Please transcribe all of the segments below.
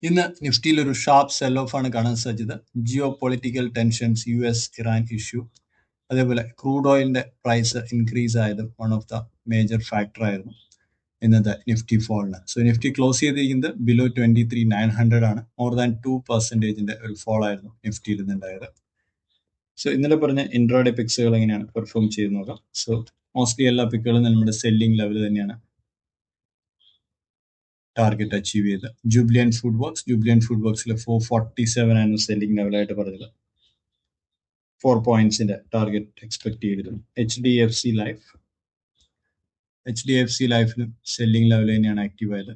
ഇന്ന് നിഫ്റ്റിയിൽ ഒരു sharp cell of ആണ് കാണാൻ സാധ്യത. Geo political tensions, US Iran issue, അതേപോലെ ക്രൂഡ് ഓയിലിന്റെ പ്രൈസ് ഇൻക്രീസ് ആയതും one of the major factor ആയിരുന്നു ഇന്നത്തെ നിഫ്റ്റി ഫോളിന്. സോ നിഫ്റ്റി ക്ലോസ് ചെയ്തിരിക്കുന്നത് ബിലോ 23,900 ആണ്. മോർ ദാൻ 2% ഒരു ഫോൾ ആയിരുന്നു നിഫ്റ്റിയിൽ നിന്നുണ്ടായത്. സോ ഇന്നലെ പറഞ്ഞ ഇൻട്രാഡേ പിക്സുകൾ എങ്ങനെയാണ് പെർഫോം ചെയ്ത് നോക്കാം. സോ മോസ്റ്റ്ലി എല്ലാ പിക്കുകളും നമ്മുടെ സെല്ലിംഗ് ലെവൽ തന്നെയാണ് ടാർഗറ്റ് അച്ചീവ് ചെയ്ത്. ജൂബിലിയൻ ഫുഡ് വർക്സിൽ 447 ആയിരുന്നു സെല്ലിംഗ് ലെവലായിട്ട് പറഞ്ഞത്. 4 പോയിന്റ്സിന്റെ ടാർഗറ്റ് എക്സ്പെക്ട് ചെയ്തിരുന്നു. HDFC ലൈഫിലും സെല്ലിംഗ് ലെവൽ തന്നെയാണ് ആക്റ്റീവ് ആയത്.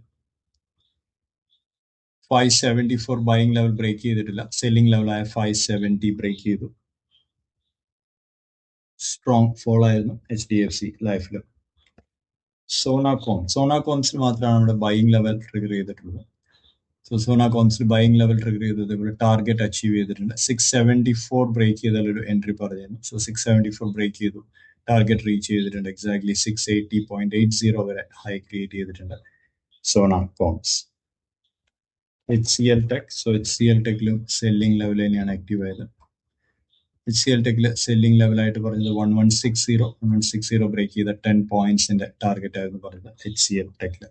574 ബൈയിങ് ലെവൽ ബ്രേക്ക് ചെയ്തിട്ടില്ല. സെല്ലിംഗ് ലെവലായ 570 ബ്രേക്ക് ചെയ്തു. സ്ട്രോങ് ഫോൾ ആയിരുന്നു HDFC ലൈഫിൽ. സോണാകോൺസിൽ മാത്രമാണ് നമ്മുടെ ബൈയിങ് ലെവൽ ട്രിഗർ ചെയ്തിട്ടുള്ളത്. സോ സോണാകോൺസിൽ ബൈയിങ് ലെവൽ ട്രിഗർ ചെയ്തത് ഇവിടെ ടാർഗറ്റ് അച്ചീവ് ചെയ്തിട്ടുണ്ട്. 674 ബ്രേക്ക് ചെയ്താൽ ഒരു എൻട്രി പറഞ്ഞിരുന്നു. സോ 674 ബ്രേക്ക് ചെയ്തു, ടാർഗറ്റ് റീച്ച് ചെയ്തിട്ടുണ്ട്. എക്സാക്ട്ലി 680.80 വരെ ഹൈ ക്രിയേറ്റ് ചെയ്തിട്ടുണ്ട് സോണാകോൺസ്. HCL ടെക്കിലും സെല്ലിംഗ് ലെവൽ തന്നെയാണ് ആക്റ്റീവ് ആയത്. HCL ടെക്കിൽ സെല്ലിംഗ് ലെവലായിട്ട് പറഞ്ഞത് 1160 ബ്രേക്ക് ചെയ്ത 10 പോയിന്റ്സിന്റെ ടാർഗറ്റ് ആയിരുന്നു പറഞ്ഞത് HCL ടെക്കിൽ.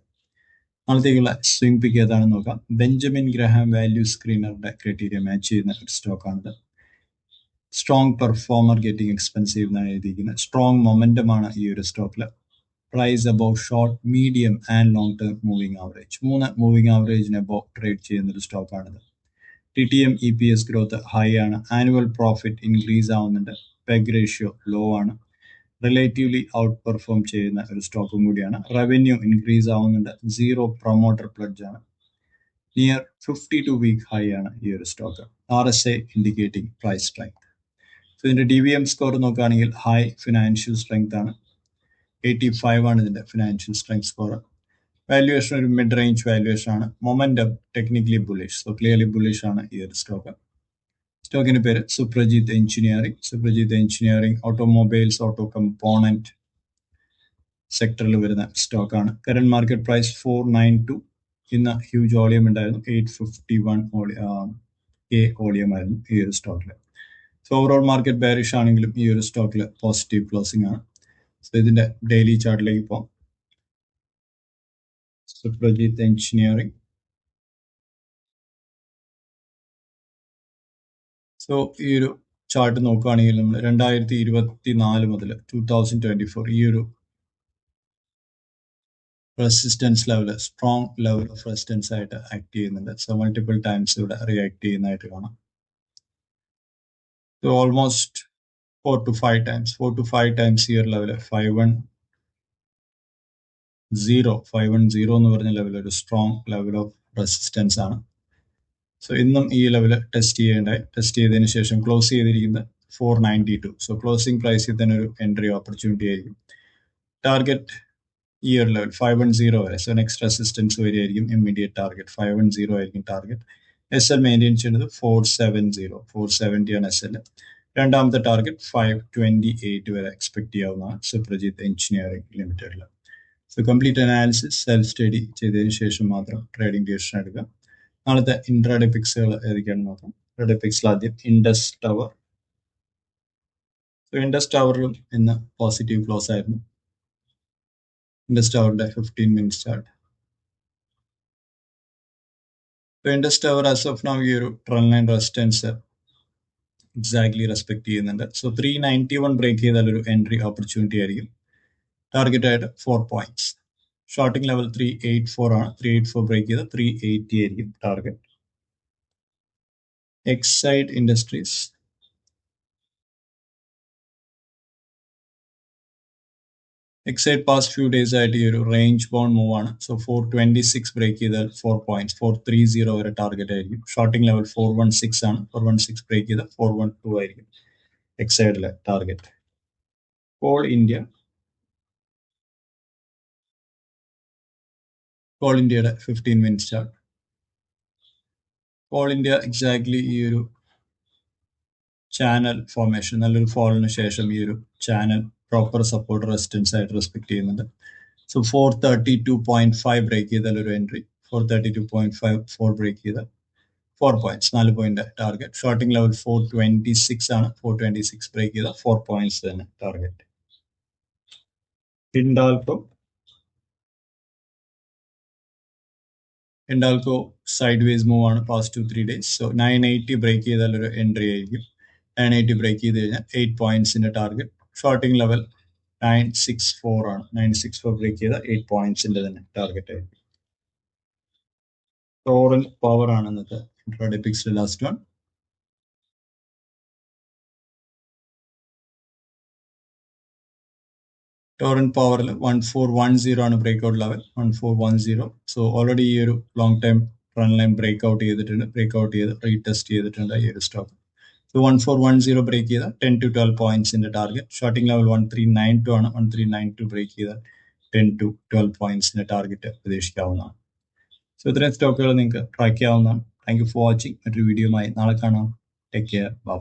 നാളത്തേക്കുള്ള സ്വിംഗ് പിക്ക് ഏതാണെന്ന് നോക്കാം. ബെഞ്ചമിൻ ഗ്രഹാം വാല്യൂ സ്ക്രീനറുടെ ക്രൈറ്റീരിയ മാച്ച് ചെയ്യുന്ന ഒരു സ്റ്റോക്കാണിത്. സ്ട്രോങ് പെർഫോമർ ഗെറ്റിംഗ് എക്സ്പെൻസീവ് എന്നാണ് എഴുതിയിരിക്കുന്നത്. സ്ട്രോങ് മൊമെന്റം ആണ് ഈ ഒരു സ്റ്റോക്കിൽ. Price above short, medium and long term moving average. 3 moving ആവറേജിന് അബവ് ട്രേഡ് ചെയ്യുന്ന ഒരു സ്റ്റോക്കാണിത്. TTM EPS ഗ്രോത്ത് ഹൈ ആണ്. ആനുവൽ പ്രോഫിറ്റ് ഇൻക്രീസ് ആവുന്നുണ്ട്. പെഗ് റേഷ്യോ ലോ ആണ്. റിലേറ്റീവ്ലി ഔട്ട് പെർഫോം ചെയ്യുന്ന ഒരു സ്റ്റോക്കും കൂടിയാണ്. റവന്യൂ ഇൻക്രീസ് ആവുന്നുണ്ട്. 0 പ്രൊമോട്ടർ പ്ലഡ്ജ് ആണ്. നിയർ 52 വീക്ക് ഹൈ ആണ് ഈ ഒരു stock. RSI indicating price strength. So ഇതിന്റെ DVM സ്കോർ നോക്കുകയാണെങ്കിൽ ഹൈ ഫിനാൻഷ്യൽ സ്ട്രെങ്ത് ആണ്. 85 ആണ് ഇതിന്റെ ഫിനാൻഷ്യൽ സ്ട്രെങ്ത് സ്കോർ. വാല്യുവേഷൻ ഒരു മിഡ് റേഞ്ച് വാല്യുവേഷൻ ആണ്. Momentum technically bullish, so clearly bullish ആണ് ഈ ഒരു സ്റ്റോക്ക്. സ്റ്റോക്കിന്റെ പേര് Suprajit engineering. Automobiles, auto component സെക്ടറിൽ വരുന്ന സ്റ്റോക്കാണ്. Current market price 492. ഇന്ന് ഹ്യൂജ് വോളിയം ഉണ്ടായിരുന്നു. 851 വോളിയം ആയിരുന്നു ഈ ഒരു സ്റ്റോക്കിൽ. സോ ഓവറോൾ മാർക്കറ്റ് ബെയറിഷ് ആണെങ്കിലും ഈ ഒരു സ്റ്റോക്കിൽ പോസിറ്റീവ് ക്ലോസിംഗ് ആണ്. സോ ഇതിന്റെ ഡെയിലി ചാർട്ടിലേക്ക് പോകാം. സുപ്രജിത്ത് എഞ്ചിനീയറിംഗ്. സോ ഈ ഒരു ചാർട്ട് നോക്കുകയാണെങ്കിൽ നമ്മൾ 2024 മുതൽ 2024 ഈ ഒരു resistance level, strong level of resistance ആയിട്ട് ആക്ട് ചെയ്യുന്നുണ്ട്. സോ മൾട്ടിപ്പിൾ ടൈംസ് ഇവിടെ റിയാക്ട് ചെയ്യുന്നതായിട്ട് കാണാം. സോ ഓൾമോസ്റ്റ് 4 to 5 ടൈംസ് ഈ ഒരു ലെവൽ 510 എന്ന് പറഞ്ഞ ലെവൽ ഒരു സ്ട്രോങ് ലെവൽ ഓഫ് റെസിസ്റ്റൻസ് ആണ്. സോ ഇന്നും ഈ ലെവൽ ടെസ്റ്റ് ചെയ്തതിനു ശേഷം ക്ലോസ് ചെയ്തിരിക്കുന്നത് 492. സോ ക്ലോസിംഗ് പ്രൈസിൽ തന്നെ ഒരു എൻട്രി ഓപ്പർച്യൂണിറ്റി ആയിരിക്കും. ടാർഗറ്റ് ഈ ഒരു ലെവൽ 510 വരെ. സോ നെക്സ്റ്റ് റെസിസ്റ്റൻസ് വരെയായിരിക്കും ഇമ്മീഡിയറ്റ് ടാർഗറ്റ്. 510 ആയിരിക്കും ടാർഗറ്റ്. SL മെയിൻറ്റെയിൻ ചെയ്യുന്നത് 470 ആണ് SL. രണ്ടാമത്തെ ടാർഗറ്റ് 528 വരെ എക്സ്പെക്ട് ചെയ്യാവുന്നതാണ് സുപ്രജിത്ത് എഞ്ചിനീയറിംഗ് ലിമിറ്റഡിൽ. So complete analysis self study ചെയ്തതിനു ശേഷം മാത്രം ട്രേഡിംഗ് ഡിസിഷൻ എടുക്കുക. നാളത്തെ ഇൻട്രാഡേ പിക്സുകൾ ഏതൊക്കെയാണെന്ന് നോക്കാം. ഇൻട്രാഡേ പിക്സിൽ ആദ്യം ഇൻഡസ് ടവർ. സോ ഇൻഡസ് ടവറിലും ഇന്ന് പോസിറ്റീവ് ക്ലോസ് ആയിരുന്നു. ഇൻഡസ് ടവറിന്റെ 15 minutes chart. Indus tower as of now ഈ ഒരു trend line resistance exactly respect ചെയ്യുന്നുണ്ട്. സോ 391 ബ്രേക്ക് ചെയ്താൽ ഒരു എൻട്രി ഓപ്പർച്യൂണിറ്റി ആയിരിക്കും. ടാർഗറ്റ് ആയിട്ട് 4 പോയിന്റ്സ്. ഷോർട്ടിംഗ് ലെവൽ 384 ആണ്. 384 ബ്രേക്ക് ചെയ്ത് 380 ആയിരിക്കും target. Exide industries. Exide past few days ആയിട്ട് ഈ ഒരു റേഞ്ച് ബൗണ്ട് മൂവ് ആണ്. സോ 426 ബ്രേക്ക് ചെയ്താൽ 4 പോയിന്റ്സ്. 430 വരെ ടാർഗറ്റ് ആയിരിക്കും. ഷോർട്ടിംഗ് ലെവൽ 416 ആണ്. 416 ബ്രേക്ക് ചെയ്താൽ 412 ആയിരിക്കും എക്സൈഡിലെ ടാർഗറ്റ്. കോൾ ഇന്ത്യയുടെ 15 minutes chart. Call India exactly ഈ ഒരു ചാനൽ ഫോർമേഷൻ, നല്ലൊരു ഫോളിന് ശേഷം ഈ ഒരു ചാനൽ പ്രോപ്പർ സപ്പോർട്ട് റെസിസ്റ്റൻസ് ആയിട്ട് റെസ്പെക്ട് ചെയ്യുന്നുണ്ട്. സോ 432.5 ബ്രേക്ക് ചെയ്താൽ ഒരു എൻട്രി. 432.54 ബ്രേക്ക് ചെയ്ത് 4 points 4 point target. Shorting level 426 ആണ്. 426 ബ്രേക്ക് ചെയ്ത 4 പോയിന്റ്സ് തന്നെ target. Hindalco side vase move ആണ് പാസ്റ്റ് 2-3 days. സോ 980 ബ്രേക്ക് ചെയ്താൽ ഒരു എൻട്രി ആയിരിക്കും. 980 ബ്രേക്ക് ചെയ്ത് കഴിഞ്ഞാൽ 8 പോയിന്റ്സിന്റെ ടാർഗറ്റ്. ഷോർട്ടിംഗ് ലെവൽ 964 ആണ്. 964 ബ്രേക്ക് ചെയ്ത 8 പോയിന്റ്സിന്റെ തന്നെ ടാർഗറ്റ് ആയിരിക്കും. ടോറന്റ് പവർ ആണ് ഇന്നത്തെ ഇൻട്രാഡേ പിക്സിലെ ലാസ്റ്റ് വൺ. ടോറന്റ് പവറിൽ 1410 ആണ് ബ്രേക്ക്ഔട്ട് ലെവൽ. 1410. സോ ഓൾറെഡി ഈ ഒരു long time run line breakout ചെയ്തിട്ടുണ്ട്. ബ്രേക്ക്ഔട്ട് ചെയ്ത് റീടെസ്റ്റ് ചെയ്തിട്ടുണ്ട് ഈ ഒരു സ്റ്റോക്ക്. സോ 1410 ബ്രേക്ക് ചെയ്ത 10 to 12 പോയിന്റ്സിന്റെ ടാർഗറ്റ്. ഷോർട്ടിംഗ് ലെവൽ 1392 ആണ്. 1392 ബ്രേക്ക് ചെയ്ത 10 to 12 പോയിന്റ്സിന്റെ ടാർഗറ്റ് പ്രതീക്ഷിക്കാവുന്നതാണ്. സോ ഇത്രയും സ്റ്റോക്കുകൾ നിങ്ങൾക്ക് ട്രാക്ക് ചെയ്യാവുന്നതാണ്. Thank you for watching. മറ്റൊരു വീഡിയോയുമായി നാളെ കാണാം. Take care. ബൈ.